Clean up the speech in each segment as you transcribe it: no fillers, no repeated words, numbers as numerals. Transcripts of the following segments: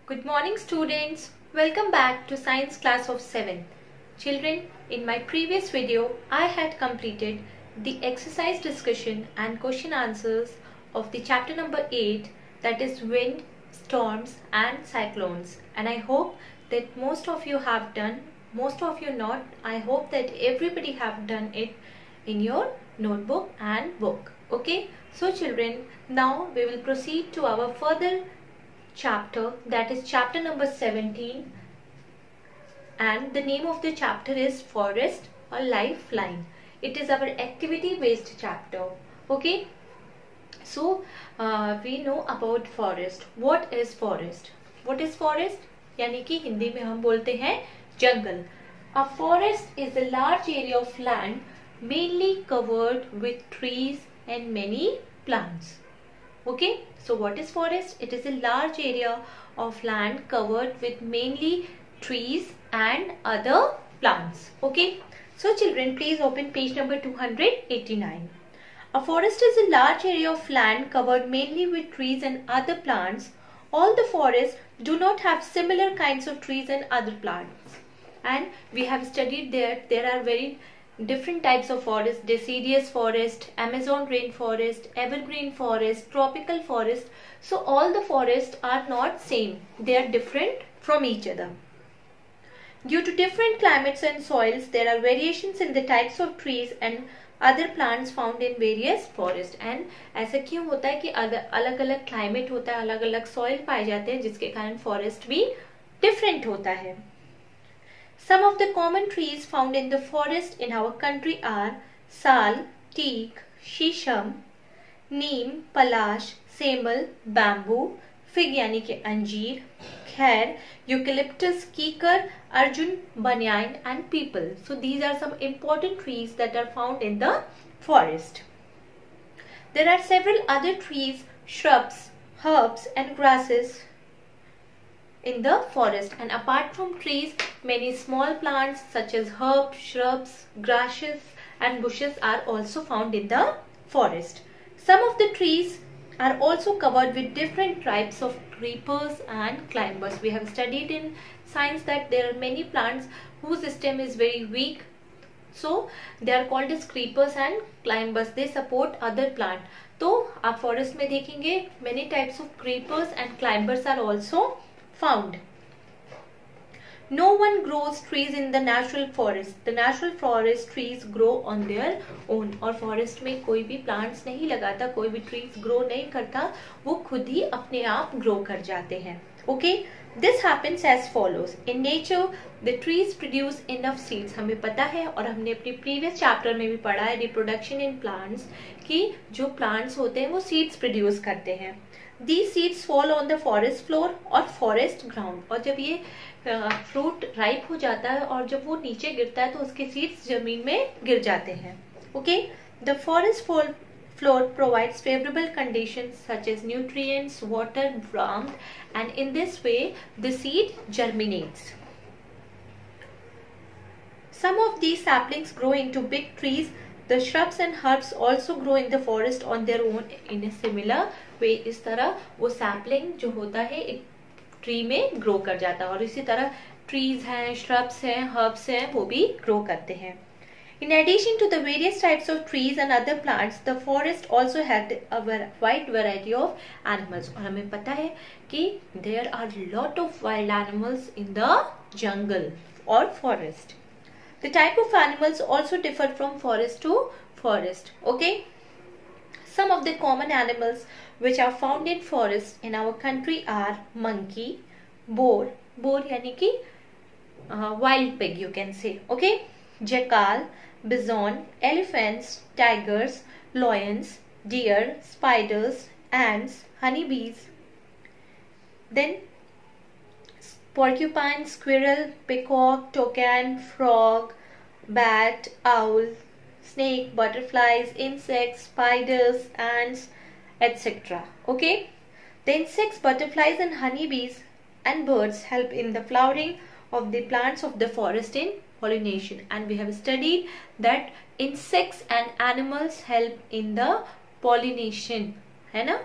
Good morning students. Welcome back to science class of 7th. Children, in my previous video, I had completed the exercise discussion and question answers of the chapter number 8, that is wind, storms and cyclones. And I hope that most of you have done, most of you not. I hope that everybody have done it in your notebook and book. Okay, so children, now we will proceed to our further chapter, that is chapter number 17, and the name of the chapter is Forest, a Lifeline. It is our activity based chapter. Okay, so we know about forest. What is forest? What is forest? यानी कि हिंदी में हम बोलते हैं जंगल. A forest is a large area of land mainly covered with trees and many plants. Okay, so what is forest? It is a large area of land covered with mainly trees and other plants. Okay, so children, please open page number 289. A forest is a large area of land covered mainly with trees and other plants. All the forests do not have similar kinds of trees and other plants. And we have studied that there are very different types of forest: deciduous forest, Amazon rainforest, evergreen forest, tropical forest. So all the forests are not same, they are different from each other. Due to different climates and soils, there are variations in the types of trees and other plants found in various forests. And ऐसा क्यों होता है कि अलग अलग climate होता है, अलग अलग soil पाए जाते हैं, जिसके कारण forest भी different होता है. Some of the common trees found in the forest in our country are sal, teak, shisham, neem, palash, सेमल, bamboo, fig यानी कि अंजीर, खैर, eucalyptus, कीकर, Arjun, banyan and peepal. So these are some important trees that are found in the forest. There are several other trees, shrubs, herbs and grasses in the forest, and apart from trees, many small plants such as herbs, shrubs, grasses and bushes are also found in the forest. Some of the trees are also covered with different types of creepers and climbers. We have studied in science that there are many plants whose stem is very weak, so they are called as creepers and climbers. They support other plant. तो आप forest में देखेंगे many types of creepers and climbers are also found. No one grows trees in the natural forest. The natural forest trees grow on their own. और forest में कोई भी plants नहीं लगाता, कोई भी trees grow नहीं करता, वो खुद ही अपने आप grow कर जाते हैं. Okay, this happens as follows. In nature, the trees produce enough seeds. हमें पता है और हमने अपनी previous chapter में भी पढ़ा है reproduction in plants कि जो plants होते हैं वो seeds produce करते हैं. These seeds fall on the forest floor or forest ground. और जब ये फ्रूट राइप हो जाता है और जब वो नीचे गिरता है तो उसके सीड्स जमीन में गिर जाते हैं. Okay, the forest floor provides favorable conditions such as nutrients, water, warmth, and in this way the seed germinates. Some of these saplings grow into big trees. The shrubs and herbs also grow in the forest on their own in a similar way. इस तरह वो sapling जो होता है एक tree में grow कर जाता है और इसी तरह ट्रीज हैं, श्रब्स हैं, हर्ब्स हैं, वो भी ग्रो करते हैं. In addition to the various types of trees and other plants, the forest also had a wide variety of animals. और हमें पता है कि there are lot of wild animals in the jungle or forest. The type of animals also differ from forest to forest. Okay, some of the common animals which are found in forests in our country are monkey, boar यानी कि wild pig you can say. Okay, jackal, bison, elephants, tigers, lions, deer, spiders, ants, honeybees. Then porcupine, squirrel, peacock, toucan, frog, bat, owl, snake, butterflies, insects, spiders, ants, etc. Okay, the insects, butterflies and honeybees and birds help in the flowering of the plants of the forest in pollination. And we have studied that insects and animals help in the pollination, है ना.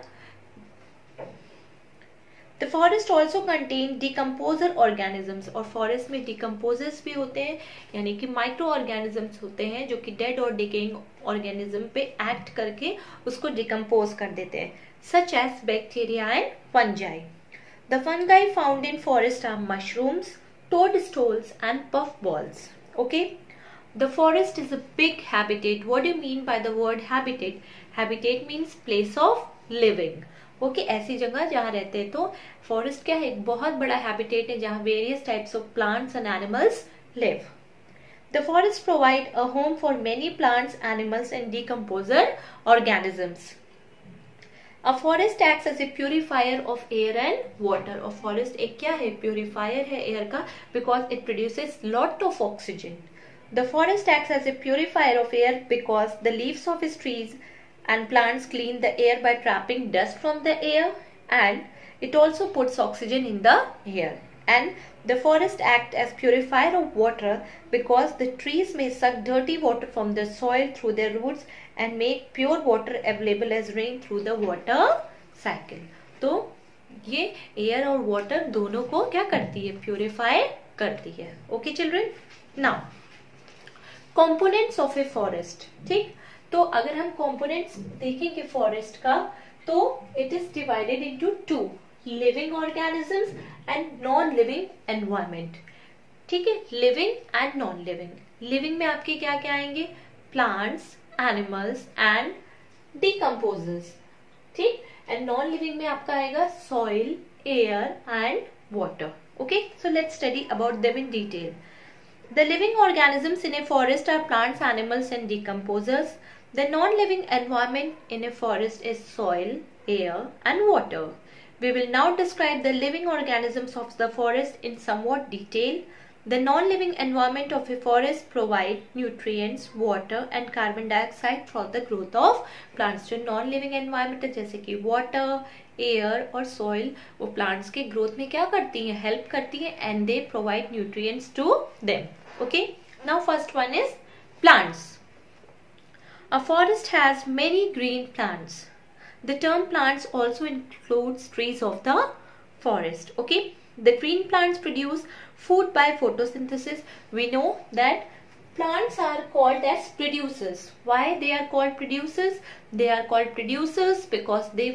The forest also contain decomposer organisms, और forest में decomposers भी होते हैं, यानी कि micro organisms होते हैं जो कि डेड और डिकेइंग ऑर्गेनिज्म पे एक्ट करके उसको डिकम्पोज कर देते हैं, such as bacteria and fungi. The fungi found in forest are mushrooms, toadstools and puffballs. Okay, the forest is a big habitat. What do you mean by the word habitat? Habitat means place of living. Okay, ऐसी जगह जहाँ रहते हैं. तो forest क्या है, एक बहुत बड़ा हैबिटेट है जहाँ various types of plants and animals live. The forest provide a home for many plants, animals and decomposer organisms. A forest acts as a purifier of air and water. और forest एक क्या है, purifier है air का, because it produces lot of oxygen. The forest acts as a purifier of air because the leaves of its trees and plants clean the air by trapping dust from the air, and it also puts oxygen in the air. And the forest act as purifier of water because the trees may suck dirty water from the soil through their roots and make pure water available as rain through the water cycle. तो ये air और water दोनों को क्या करती है, purify करती है. Okay children, now components of a forest. ठीक, तो अगर हम कंपोनेंट्स देखेंगे फॉरेस्ट का, तो it is divided into two, living organisms and non living environment. ठीक है, living and non living. Living में आपके क्या क्या आएंगे, प्लांट्स, एनिमल्स एंड डिकम्पोजर्स. ठीक, एंड नॉन लिविंग में आपका आएगा soil, air and water. Okay, so let's study about them in detail. The living organisms in a forest are plants, animals and decomposers. The non-living environment in a forest is soil, air and water. We will now describe the living organisms of the forest in somewhat detail. The non-living environment of a forest provide nutrients, water and carbon dioxide for the growth of plants. जो non-living environment है जैसे कि water, air और soil, वो plants के growth में क्या करती हैं, help करती हैं, and they provide nutrients to them. Okay, now first one is plants. A forest has many green plants. The term plants also includes trees of the forest. Okay, the green plants produce food by photosynthesis. We know that plants are called as producers. Why they are called producers? They are called producers because they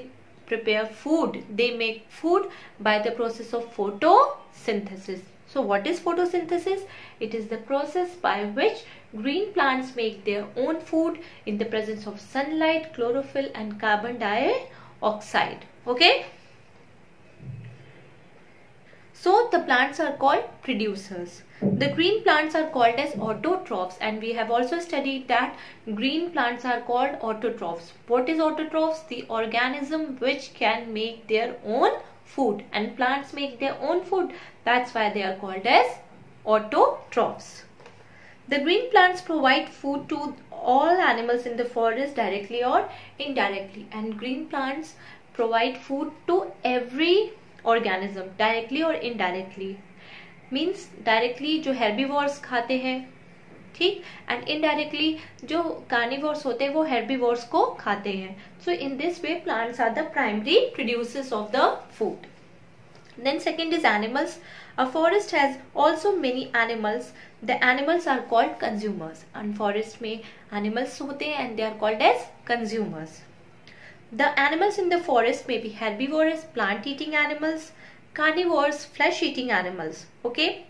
prepare food. They make food by the process of photosynthesis. So what is photosynthesis? It is the process by which green plants make their own food in the presence of sunlight, chlorophyll and carbon dioxide. Okay? So the plants are called producers. The green plants are called as autotrophs, and we have also studied that green plants are called autotrophs. What is autotrophs? The organism which can make their own food, and plants make their own food. That's why they are called as autotrophs. The green plants provide food to all animals in the forest directly or indirectly, and green plants provide food to every organism directly or indirectly. Means directly जो herbivores खाते हैं, ठीक, and indirectly जो carnivores होते हैं वो herbivores को खाते हैं. So in this way plants are the primary producers of the food. Then second is animals. A forest has also many animals. The animals are called consumers. And forest में animals होते हैं and they are called as consumers. The animals in the forest may be herbivores, plant-eating animals, carnivores, flesh-eating animals. Okay.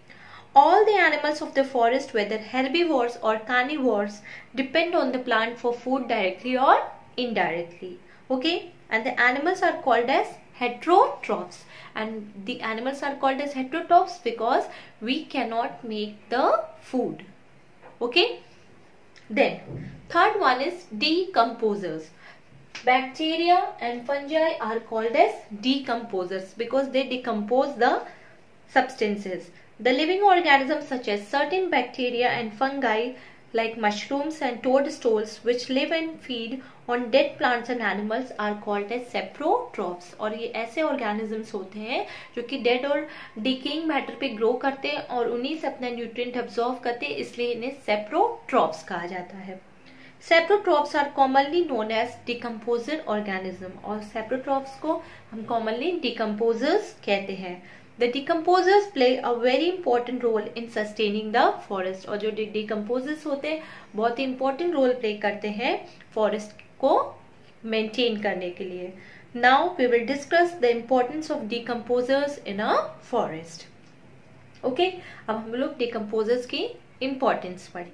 All the animals of the forest, whether herbivores or carnivores, depend on the plant for food directly or indirectly. Okay. And the animals are called as heterotrophs, and the animals are called as heterotrophs because we cannot make the food. Okay, then third one is decomposers. Bacteria and fungi are called as decomposers because they decompose the substances. The living organisms such as certain bacteria and fungi like mushrooms and toadstools which live and feed on dead plants and animals are called as saprotrophs. और ये ऐसे organisms होते हैं जो कि dead और decaying matter पे grow करते हैं और उन्हीं से अपना nutrient absorb करते हैं, इसलिए इन्हें saprotrophs कहा जाता है. Saprotrophs are commonly known as decomposer organism, और सेप्रोट्रॉप्स को हम कॉमनली डिकम्पोजर्स कहते हैं। The decomposers play a very important role in sustaining the forest, और जो decomposers होते हैं बहुत ही important role play करते हैं forest को maintain करने के लिए। Now we will discuss the importance of decomposers in a forest. Okay, अब हम लोग decomposers की importance पढ़ें।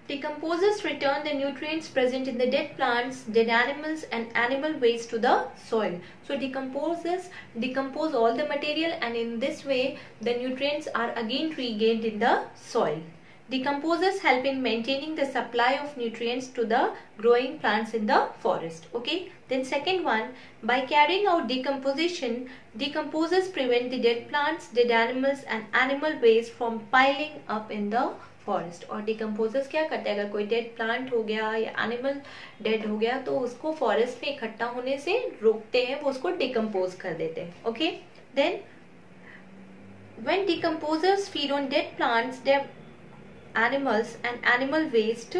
Decomposers return the nutrients present in the dead plants, dead animals and animal waste to the soil. So decomposers decompose all the material, and in this way the nutrients are again regained in the soil. Decomposers help in maintaining the supply of nutrients to the growing plants in the forest. Okay. Then second one, by carrying out decomposition, decomposers prevent the dead plants, dead animals and animal waste from piling up in the forest. और decomposers क्या करते हैं, अगर कोई dead plant हो गया या animal dead हो गया तो उसको फॉरेस्ट में इकट्ठा होने से रोकते हैं, वो उसको डिकम्पोज कर देते हैं। Okay, then when decomposers feed on dead plants, dead animals and animal waste,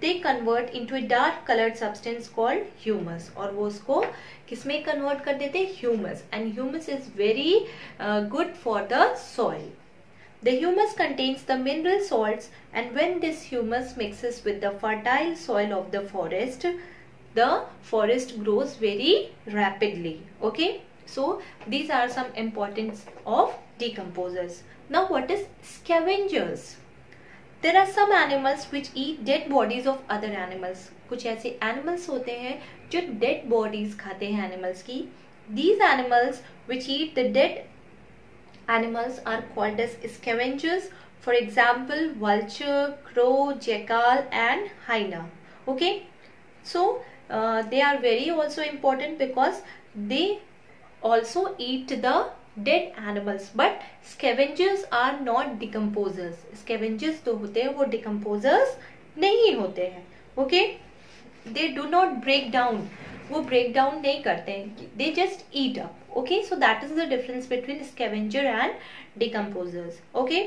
they convert into a dark coloured substance called humus, और वो उसको किसमें कन्वर्ट कर देते हैं, humus, and humus is very good for the soil. The humus contains the mineral salts, and when this humus mixes with the fertile soil of the forest grows very rapidly. Okay, so these are some importance of decomposers. Now what is scavengers? There are some animals which eat dead bodies of other animals. कुछ ऐसे animals होते हैं जो dead bodies खाते हैं animals की. These animals which eat the dead animals are called as scavengers. For example, vulture, crow, jackal and hyena. Okay, so they are very also important because they also eat the dead animals, but scavengers are not decomposers. Scavengers तो होते हैं वो decomposers नहीं होते हैं। Okay, they do not break down, वो break down नहीं करते हैं, they just eat up. Okay, so that is the difference between scavenger and decomposers. Okay,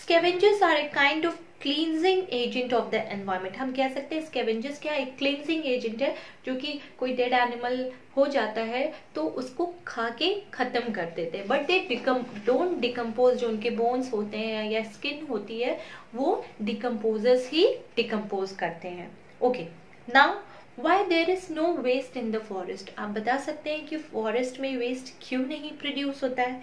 scavengers are a kind of cleansing agent of the environment. हम कह सकते हैं scavengers क्या एक cleansing agent है, जो कि कोई dead animal हो जाता है तो उसको खा के खत्म कर देते हैं, but they don't decompose। जो उनके bones होते हैं या skin होती है वो decomposers ही decompose करते हैं। Okay, now Why there is no waste in the forest? आप बता सकते हैं कि फॉरेस्ट में वेस्ट क्यों नहीं प्रोड्यूस होता है?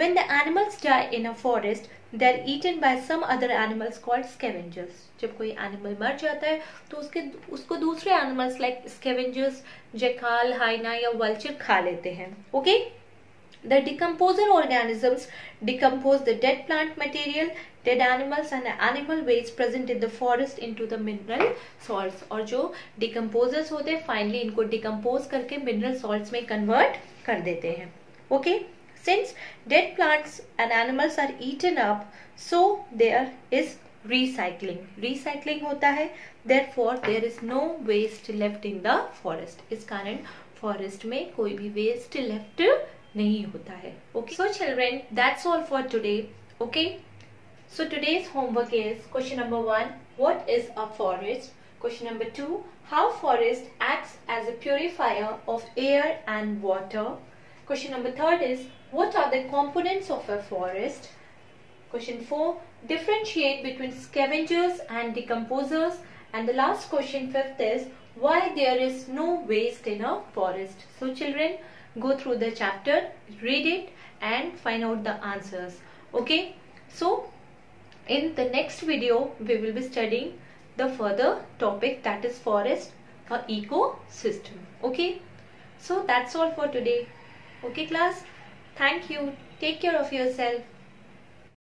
When the animals die in a forest, they are eaten by some other animals called scavengers. जब कोई एनिमल मर जाता है तो उसको दूसरे एनिमल्स लाइक स्कैवेंजर्स, जैकाल, हाइना या वल्चर खा लेते हैं। Okay, The decomposer organisms decompose the dead plant material, dead animals and animal waste present in the forest into the mineral salts. और जो decomposers होते हैं finally इनको decompose करके mineral salts में convert कर देते हैं। Okay, since dead plants and animals are eaten up, so there is recycling. Recycling होता है, therefore there is no waste left in the forest. इस कारण forest में कोई भी waste left नहीं होता है। Okay, so children, that's all for today. Okay, so today's homework is question number 1, what is a forest? Question number 2, how forest acts as a purifier of air and water? Question number 3 is, what are the components of a forest? Question 4, differentiate between scavengers and decomposers. And the last question, 5th, is why there is no waste in a forest? So children, go through the chapter, read it and find out the answers. Okay, so in the next video we will be studying the further topic, that is forest, a ecosystem. Okay, so that's all for today. Okay class, thank you, take care of yourself.